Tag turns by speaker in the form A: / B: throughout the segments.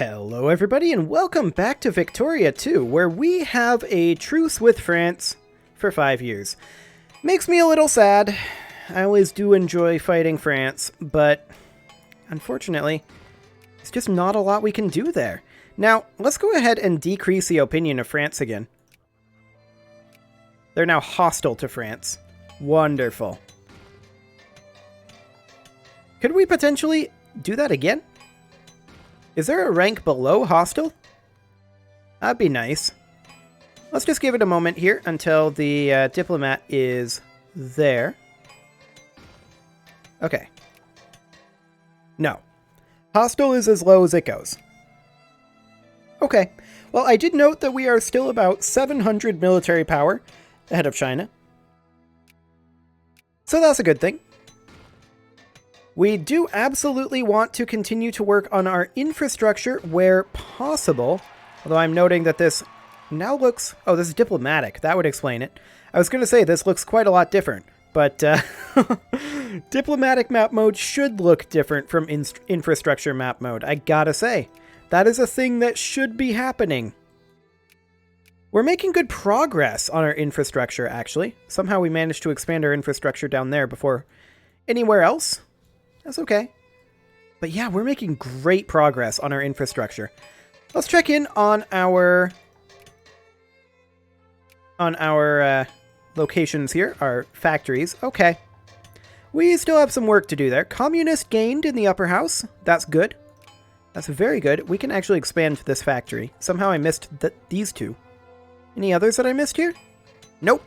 A: Hello everybody and welcome back to Victoria 2, where we have a truce with France for 5 years. Makes me a little sad. I always do enjoy fighting France, but unfortunately, there's just not a lot we can do there. Now, let's go ahead and decrease the opinion of France again. They're now hostile to France. Wonderful. Could we potentially do that again? Is there a rank below hostile? That'd be nice. Let's just give it a moment here until the diplomat is there. Okay. No. Hostile is as low as it goes. Okay. Well, I did note that we are still about 700 military power ahead of China. So that's a good thing. We do absolutely want to continue to work on our infrastructure where possible, although I'm noting that this now looks... Oh, this is diplomatic. That would explain it. I was going to say this looks quite a lot different, but diplomatic map mode should look different from infrastructure map mode, I gotta say. That is a thing that should be happening. We're making good progress on our infrastructure, actually. Somehow we managed to expand our infrastructure down there before anywhere else. That's okay. But yeah, we're making great progress on our infrastructure. Let's check in on our locations here, our factories. Okay. We still have some work to do there. Communist gained in the upper house. That's good. That's very good. We can actually expand this factory. Somehow I missed these two. Any others that I missed here? Nope.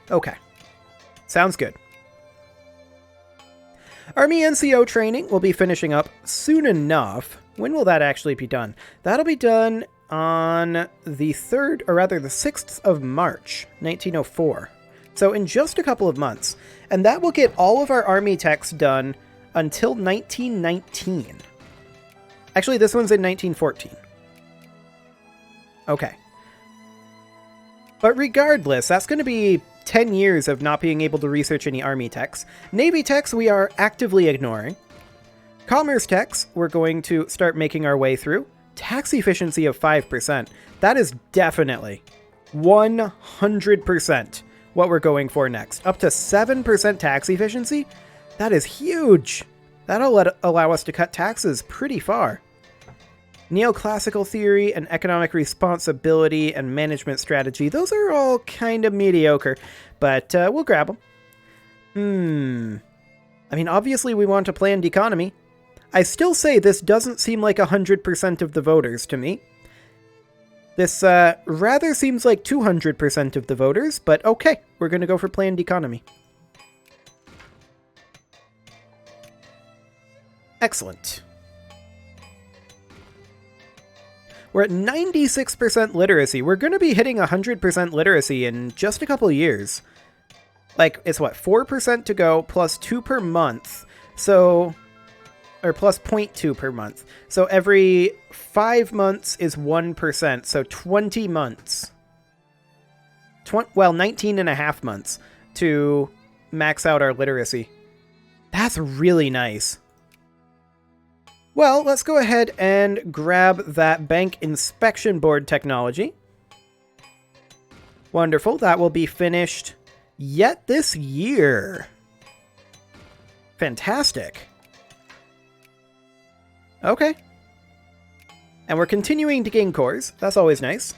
A: Okay. Sounds good. Army NCO training will be finishing up soon enough. When will that actually be done? That'll be done on the 3rd, or rather the 6th of March, 1904. So in just a couple of months. And that will get all of our army techs done until 1919. Actually, this one's in 1914. Okay. But regardless, that's going to be 10 years of not being able to research any army techs. Navy techs we are actively ignoring. Commerce techs we're going to start making our way through. Tax efficiency of 5%. That is definitely 100% what we're going for next. Up to 7% tax efficiency? That is huge. That'll allow us to cut taxes pretty far. Neoclassical theory and economic responsibility and management strategy, those are all kind of mediocre, but we'll grab them. I mean, obviously we want a planned economy. I still say this doesn't seem like 100% of the voters to me. This rather seems like 200% of the voters, but okay, we're going to go for planned economy. Excellent. We're at 96% literacy. We're going to be hitting 100% literacy in just a couple of years. Like, it's what, 4% to go, plus 2 per month. So, or plus 0.2 per month. So every 5 months is 1%. So 20 months. Well, 19 and a half months to max out our literacy. That's really nice. Well, let's go ahead and grab that bank inspection board technology. Wonderful. That will be finished yet this year. Fantastic. Okay. And we're continuing to gain cores. That's always nice.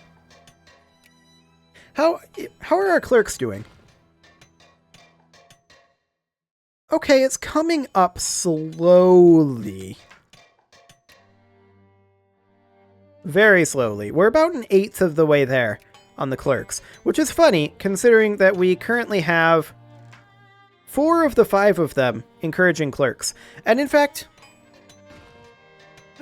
A: How are our clerks doing? Okay, it's coming up slowly. Very slowly. We're about 1/8 of the way there on the clerks, which is funny considering that we currently have 4 of the 5 of them encouraging clerks. And in fact,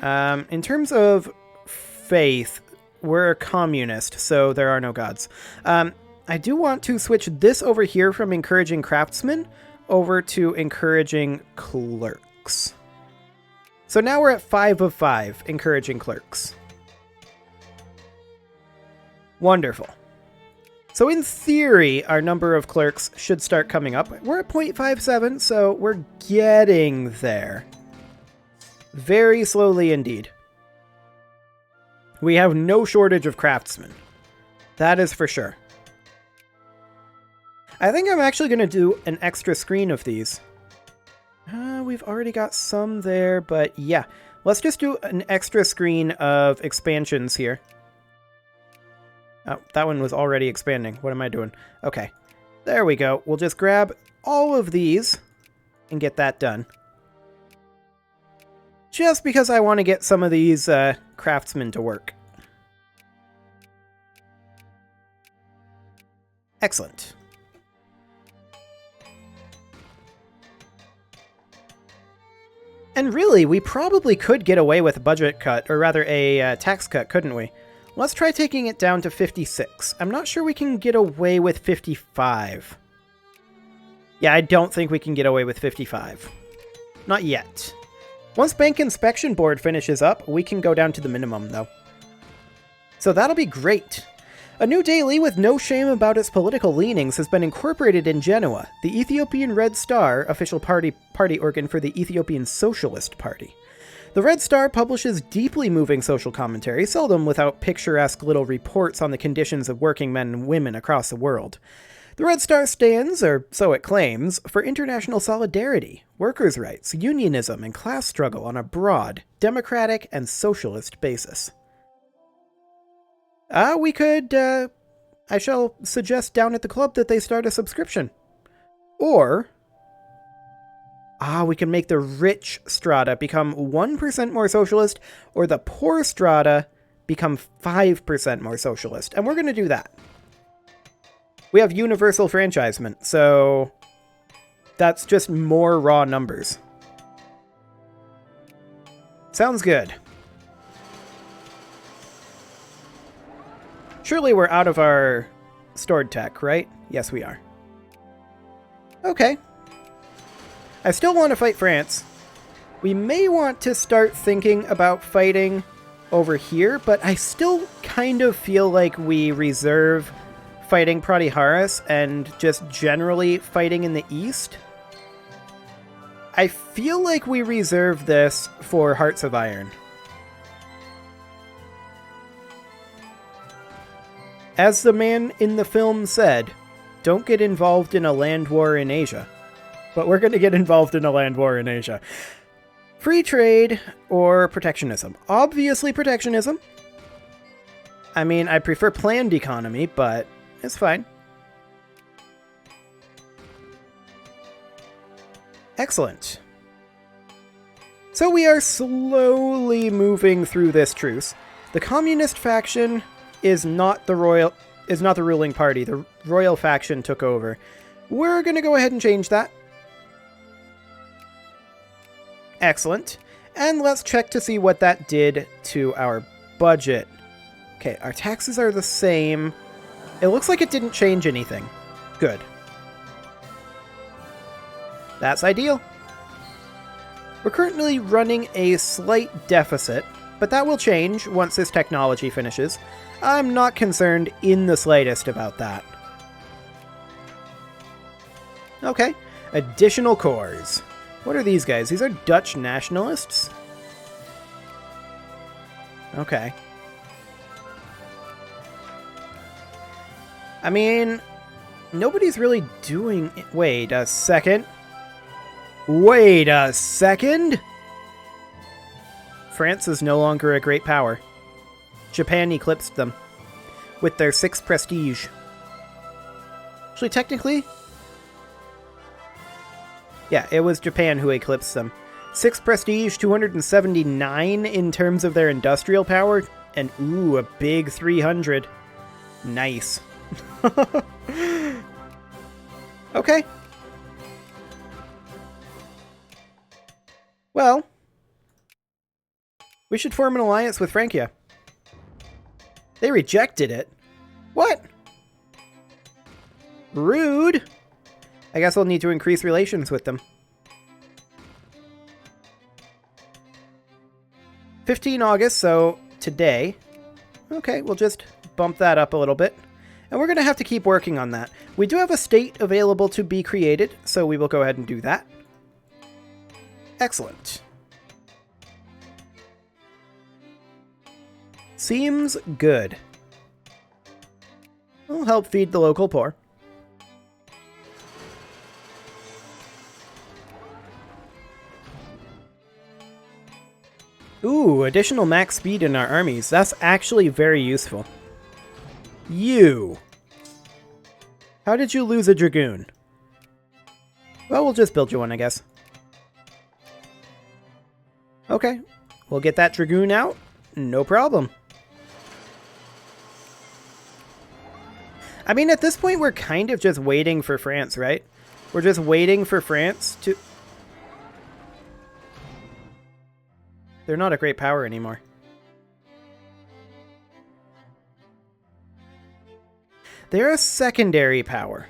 A: in terms of faith, we're a communist, so there are no gods. I do want to switch this over here from encouraging craftsmen over to encouraging clerks. So now we're at 5 of 5 encouraging clerks. Wonderful. So in theory, our number of clerks should start coming up. We're at 0.57, so we're getting there. Very slowly indeed. We have no shortage of craftsmen. That is for sure. I think I'm actually going to do an extra screen of these. We've already got some there, but yeah. Let's just do an extra screen of expansions here. Oh, that one was already expanding. What am I doing? Okay. There we go. We'll just grab all of these and get that done. Just because I want to get some of these craftsmen to work. Excellent. And really, we probably could get away with a budget cut, or rather a tax cut, couldn't we? Let's try taking it down to 56. I'm not sure we can get away with 55. Yeah, I don't think we can get away with 55. Not yet. Once Bank Inspection Board finishes up, we can go down to the minimum, though. So that'll be great. A new daily with no shame about its political leanings has been incorporated in Genoa, the Ethiopian Red Star, official party organ for the Ethiopian Socialist Party. The Red Star publishes deeply moving social commentary, seldom without picturesque little reports on the conditions of working men and women across the world. The Red Star stands, or so it claims, for international solidarity, workers' rights, unionism, and class struggle on a broad, democratic, and socialist basis. We could, I shall suggest down at the club that they start a subscription. Or, we can make the rich strata become 1% more socialist, or the poor strata become 5% more socialist. And we're going to do that. We have universal franchisement, so that's just more raw numbers. Sounds good. Surely we're out of our stored tech, right? Yes, we are. Okay. I still want to fight France. We may want to start thinking about fighting over here, but I still kind of feel like we reserve fighting Pratiharis and just generally fighting in the east. I feel like we reserve this for Hearts of Iron. As the man in the film said, don't get involved in a land war in Asia. But we're going to get involved in a land war in Asia. Free trade or protectionism? Obviously protectionism. I mean, I prefer planned economy, but it's fine. Excellent. So we are slowly moving through this truce. The communist faction is not the ruling party. The royal faction took over. We're going to go ahead and change that. Excellent. And let's check to see what that did to our budget. Okay, our taxes are the same. It looks like it didn't change anything. Good. That's ideal. We're currently running a slight deficit, but that will change once this technology finishes. I'm not concerned in the slightest about that. Okay, additional cores. What are these guys? These are Dutch nationalists? Okay. I mean, nobody's really doing it. Wait a second. Wait a second! France is no longer a great power. Japan eclipsed them with their 6 prestige. Actually, technically, yeah, it was Japan who eclipsed them. 6 prestige, 279 in terms of their industrial power, and ooh, a big 300. Nice. Okay. Well, we should form an alliance with Francia. They rejected it. What? Rude. I guess we'll need to increase relations with them. 15 August, so today. Okay, we'll just bump that up a little bit. And we're going to have to keep working on that. We do have a state available to be created, so we will go ahead and do that. Excellent. Seems good. Will help feed the local poor. Ooh, additional max speed in our armies. That's actually very useful. You. How did you lose a dragoon? Well, we'll just build you one, I guess. Okay, we'll get that dragoon out. No problem. I mean, at this point, we're kind of just waiting for France, right? We're just waiting for France to... They're not a great power anymore. They're a secondary power.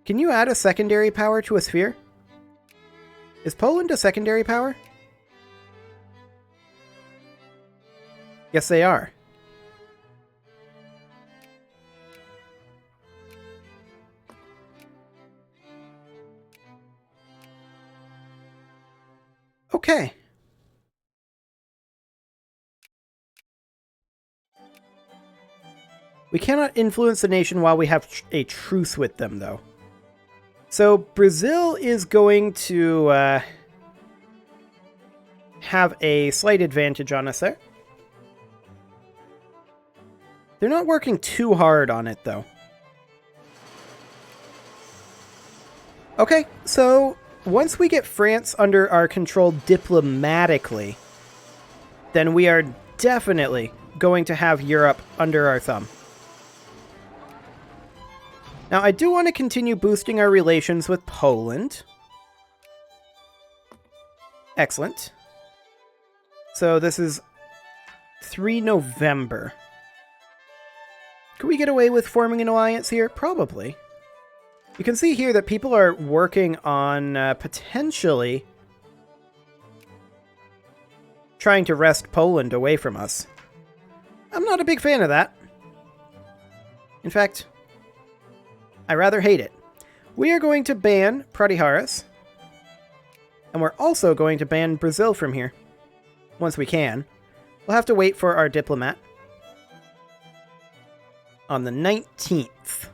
A: Can you add a secondary power to a sphere? Is Poland a secondary power? Yes, they are. Okay. We cannot influence the nation while we have a truce with them, though. So Brazil is going to have a slight advantage on us there. They're not working too hard on it, though. Okay, so once we get France under our control diplomatically, then we are definitely going to have Europe under our thumb. Now, I do want to continue boosting our relations with Poland. Excellent. So this is 3 November. Could we get away with forming an alliance here? Probably. You can see here that people are working on potentially trying to wrest Poland away from us. I'm not a big fan of that. In fact, I rather hate it. We are going to ban Pratiharis. And we're also going to ban Brazil from here. Once we can. We'll have to wait for our diplomat. On the 19th.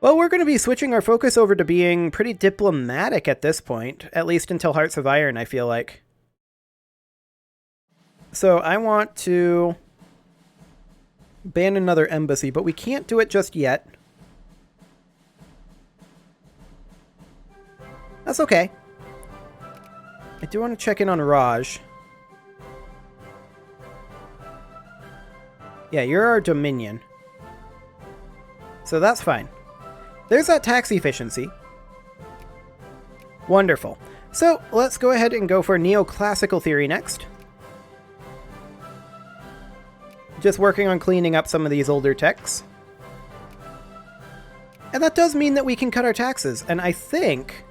A: Well, we're going to be switching our focus over to being pretty diplomatic at this point. At least until Hearts of Iron, I feel like. So I want to ban another embassy, but we can't do it just yet. That's okay. I do want to check in on Raj. Yeah, you're our Dominion. So that's fine. There's that tax efficiency. Wonderful. So let's go ahead and go for neoclassical theory next. Just working on cleaning up some of these older texts. And that does mean that we can cut our taxes. And I think...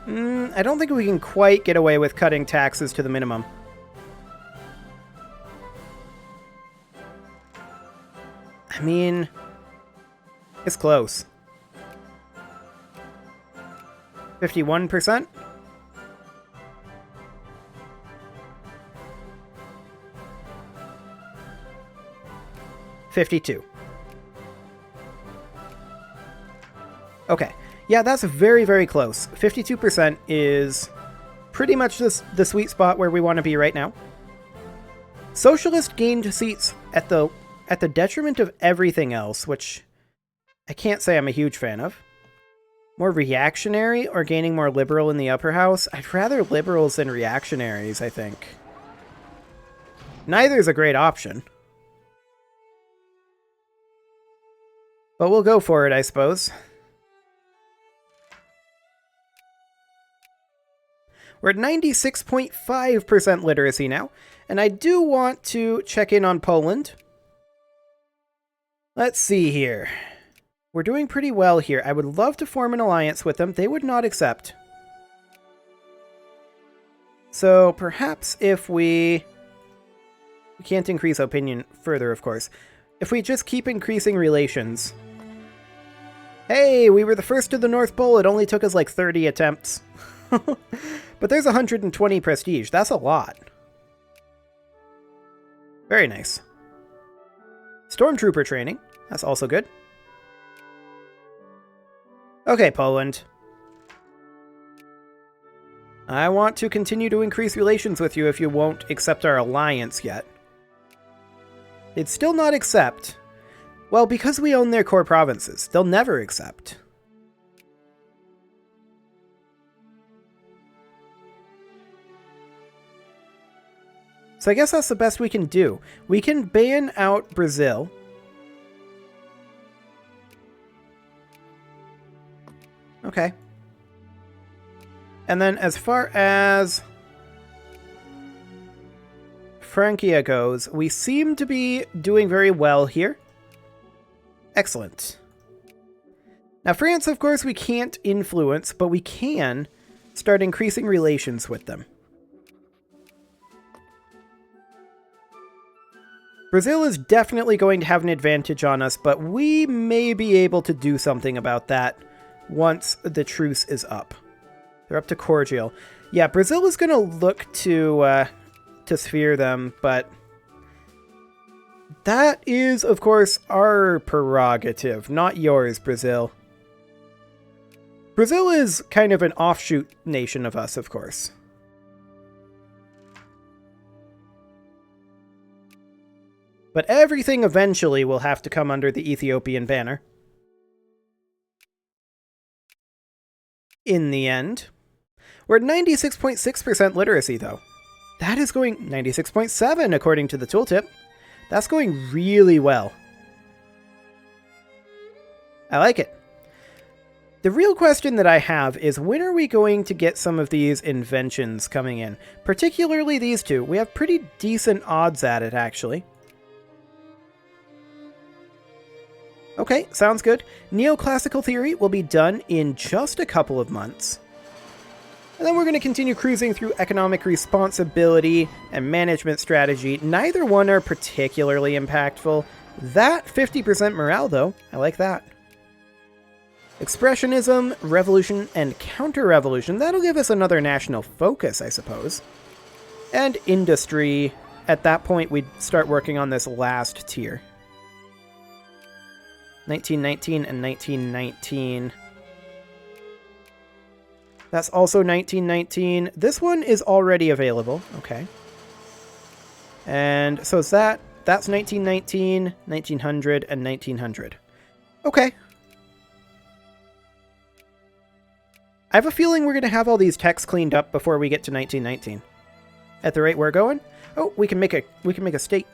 A: I don't think we can quite get away with cutting taxes to the minimum. I mean... it's close. 51%? $52. Okay. Yeah, that's very, very close. 52% is pretty much the sweet spot where we want to be right now. Socialist gained seats at the detriment of everything else, which I can't say I'm a huge fan of. More reactionary or gaining more liberal in the upper house? I'd rather liberals than reactionaries, I think. Neither is a great option. But we'll go for it, I suppose. We're at 96.5% literacy now, and I do want to check in on Poland. Let's see here. We're doing pretty well here. I would love to form an alliance with them. They would not accept. So perhaps if we can't increase opinion further, of course. If we just keep increasing relations. Hey, we were the first to the North Pole. It only took us like 30 attempts. But there's 120 prestige. That's a lot. Very nice. Stormtrooper training. That's also good. Okay, Poland. I want to continue to increase relations with you if you won't accept our alliance yet. They'd still not accept. Well, because we own their core provinces, they'll never accept. So I guess that's the best we can do. We can ban out Brazil. Okay. And then as far as Francia goes, we seem to be doing very well here. Excellent. Now France, of course, we can't influence, but we can start increasing relations with them. Brazil is definitely going to have an advantage on us, but we may be able to do something about that once the truce is up. They're up to cordial. Yeah, Brazil is going to look to sphere them, but that is, of course, our prerogative, not yours, Brazil. Brazil is kind of an offshoot nation of us, of course. But everything eventually will have to come under the Ethiopian banner. In the end. We're at 96.6% literacy, though. That is going 96.7 according to the tooltip. That's going really well. I like it. The real question that I have is, when are we going to get some of these inventions coming in? Particularly these two. We have pretty decent odds at it, actually. Okay, sounds good. Neoclassical theory will be done in just a couple of months. And then we're going to continue cruising through economic responsibility and management strategy. Neither one are particularly impactful. That 50% morale, though, I like that. Expressionism, revolution, and counter-revolution. That'll give us another national focus, I suppose. And industry. At that point, we'd start working on this last tier. 1919 and 1919. That's also 1919. This one is already available. Okay. And so is that's 1919, 1900, and 1900. Okay. I have a feeling we're going to have all these techs cleaned up before we get to 1919. At the rate we're going. Oh, we can make a state.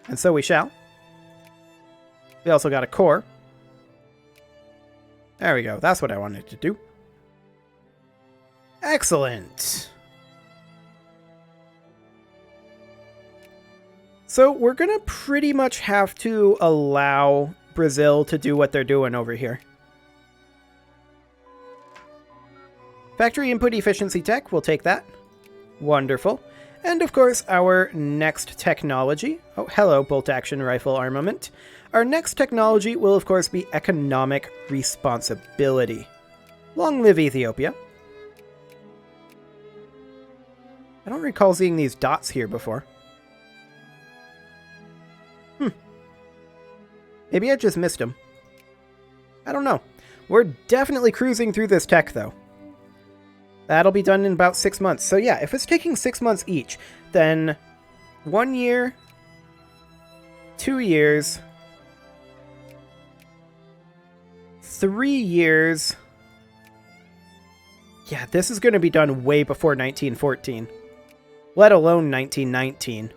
A: And so we shall. We also got a core. There we go. That's what I wanted to do. Excellent. So we're going to pretty much have to allow Brazil to do what they're doing over here. Factory input efficiency tech, we'll take that. Wonderful. And of course, our next technology. Oh, hello, bolt action rifle armament. Our next technology will, of course, be economic responsibility. Long live Ethiopia. I don't recall seeing these dots here before. Maybe I just missed them. I don't know. We're definitely cruising through this tech, though. That'll be done in about 6 months. So yeah, if it's taking 6 months each, then 1 year, 2 years, 3 years. Yeah, this is going to be done way before 1914, let alone 1919.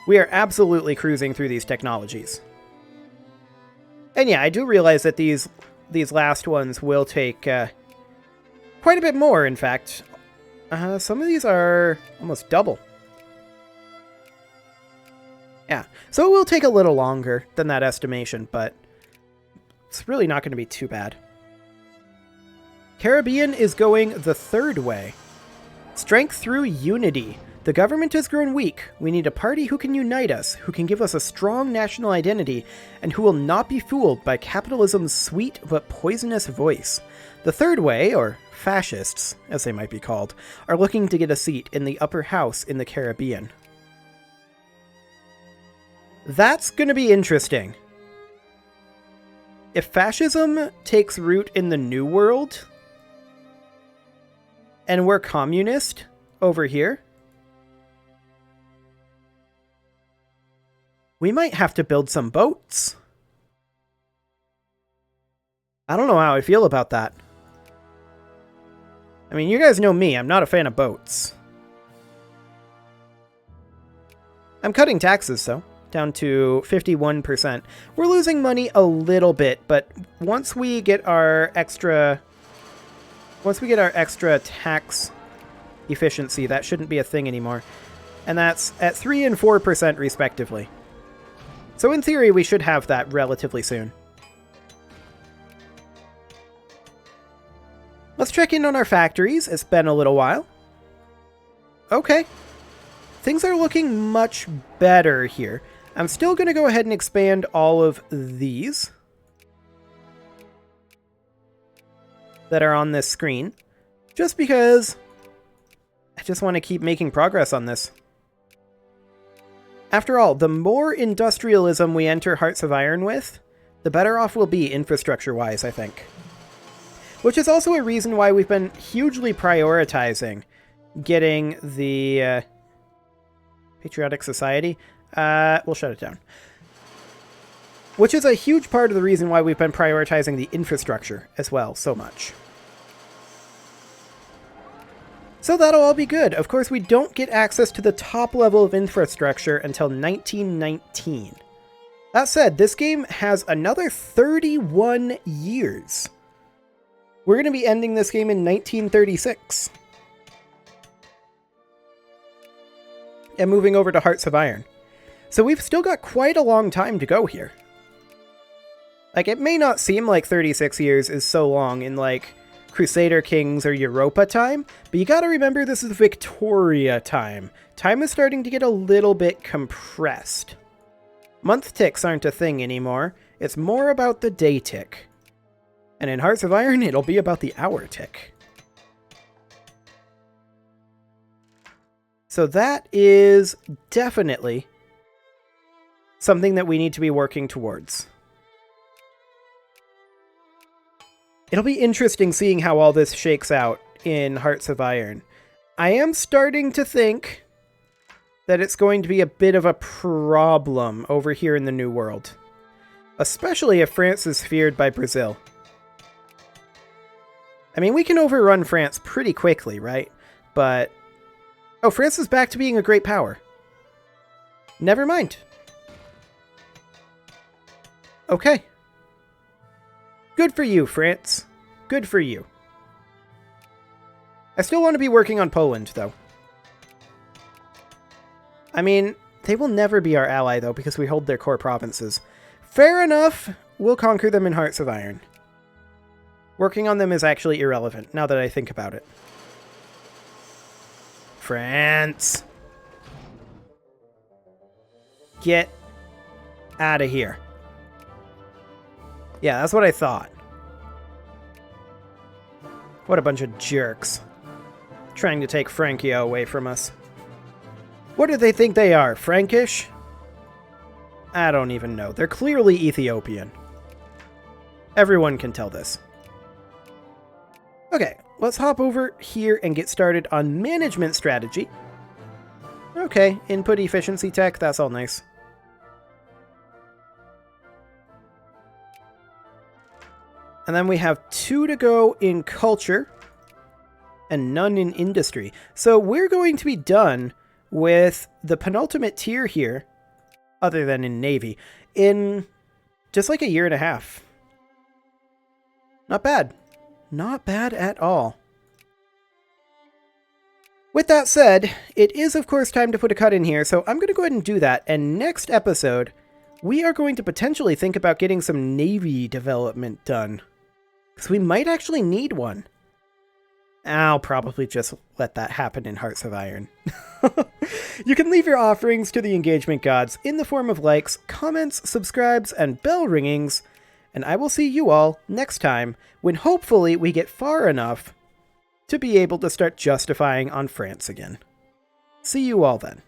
A: We are absolutely cruising through these technologies. And yeah, I do realize that these last ones will take quite a bit more, in fact. Some of these are almost double. Yeah, so it will take a little longer than that estimation, but it's really not going to be too bad. Caribbean is going the third way. Strength through unity. The government has grown weak. We need a party who can unite us, who can give us a strong national identity, and who will not be fooled by capitalism's sweet but poisonous voice. The third way, or fascists, as they might be called, are looking to get a seat in the upper house in the Caribbean. That's gonna be interesting. If fascism takes root in the New World, and we're communist over here, we might have to build some boats. I don't know how I feel about that. I mean, you guys know me, I'm not a fan of boats. I'm cutting taxes, though, down to 51%. We're losing money a little bit, but once we get our extra tax efficiency, that shouldn't be a thing anymore. And that's at 3 and 4% respectively. So in theory, we should have that relatively soon. Let's check in on our factories. It's been a little while. Okay. Things are looking much better here. I'm still going to go ahead and expand all of these that are on this screen, just because I just want to keep making progress on this. After all, the more industrialism we enter Hearts of Iron with, the better off we'll be infrastructure-wise, I think. Which is also a reason why we've been hugely prioritizing getting the Patriotic Society. We'll shut it down. Which is a huge part of the reason why we've been prioritizing the infrastructure as well so much. So that'll all be good. Of course, we don't get access to the top level of infrastructure until 1919. That said, this game has another 31 years. We're going to be ending this game in 1936. And moving over to Hearts of Iron. So we've still got quite a long time to go here. Like, it may not seem like 36 years is so long in, like, Crusader Kings or Europa time, but you gotta remember this is Victoria time. Time is starting to get a little bit compressed. Month ticks aren't a thing anymore. It's more about the day tick. And in Hearts of Iron, it'll be about the hour tick. So that is definitely something that we need to be working towards. It'll be interesting seeing how all this shakes out in Hearts of Iron. I am starting to think that it's going to be a bit of a problem over here in the New World. Especially if France is feared by Brazil. I mean, we can overrun France pretty quickly, right? But... oh, France is back to being a great power. Never mind. Okay. Good for you, France. Good for you. I still want to be working on Poland, though. I mean, they will never be our ally, though, because we hold their core provinces. Fair enough. We'll conquer them in Hearts of Iron. Working on them is actually irrelevant, now that I think about it. France. Get out of here. Yeah, that's what I thought. What a bunch of jerks. Trying to take Francia away from us. What do they think they are, Frankish? I don't even know. They're clearly Ethiopian. Everyone can tell this. Okay, let's hop over here and get started on management strategy. Okay, input efficiency tech, that's all nice. And then we have 2 to go in culture and none in industry. So we're going to be done with the penultimate tier here, other than in Navy, in just like a year and a half. Not bad. Not bad at all. With that said, it is of course time to put a cut in here, so I'm going to go ahead and do that. And next episode, we are going to potentially think about getting some Navy development done. Because we might actually need one. I'll probably just let that happen in Hearts of Iron. You can leave your offerings to the engagement gods in the form of likes, comments, subscribes, and bell ringings, and I will see you all next time when hopefully we get far enough to be able to start justifying on France again. See you all then.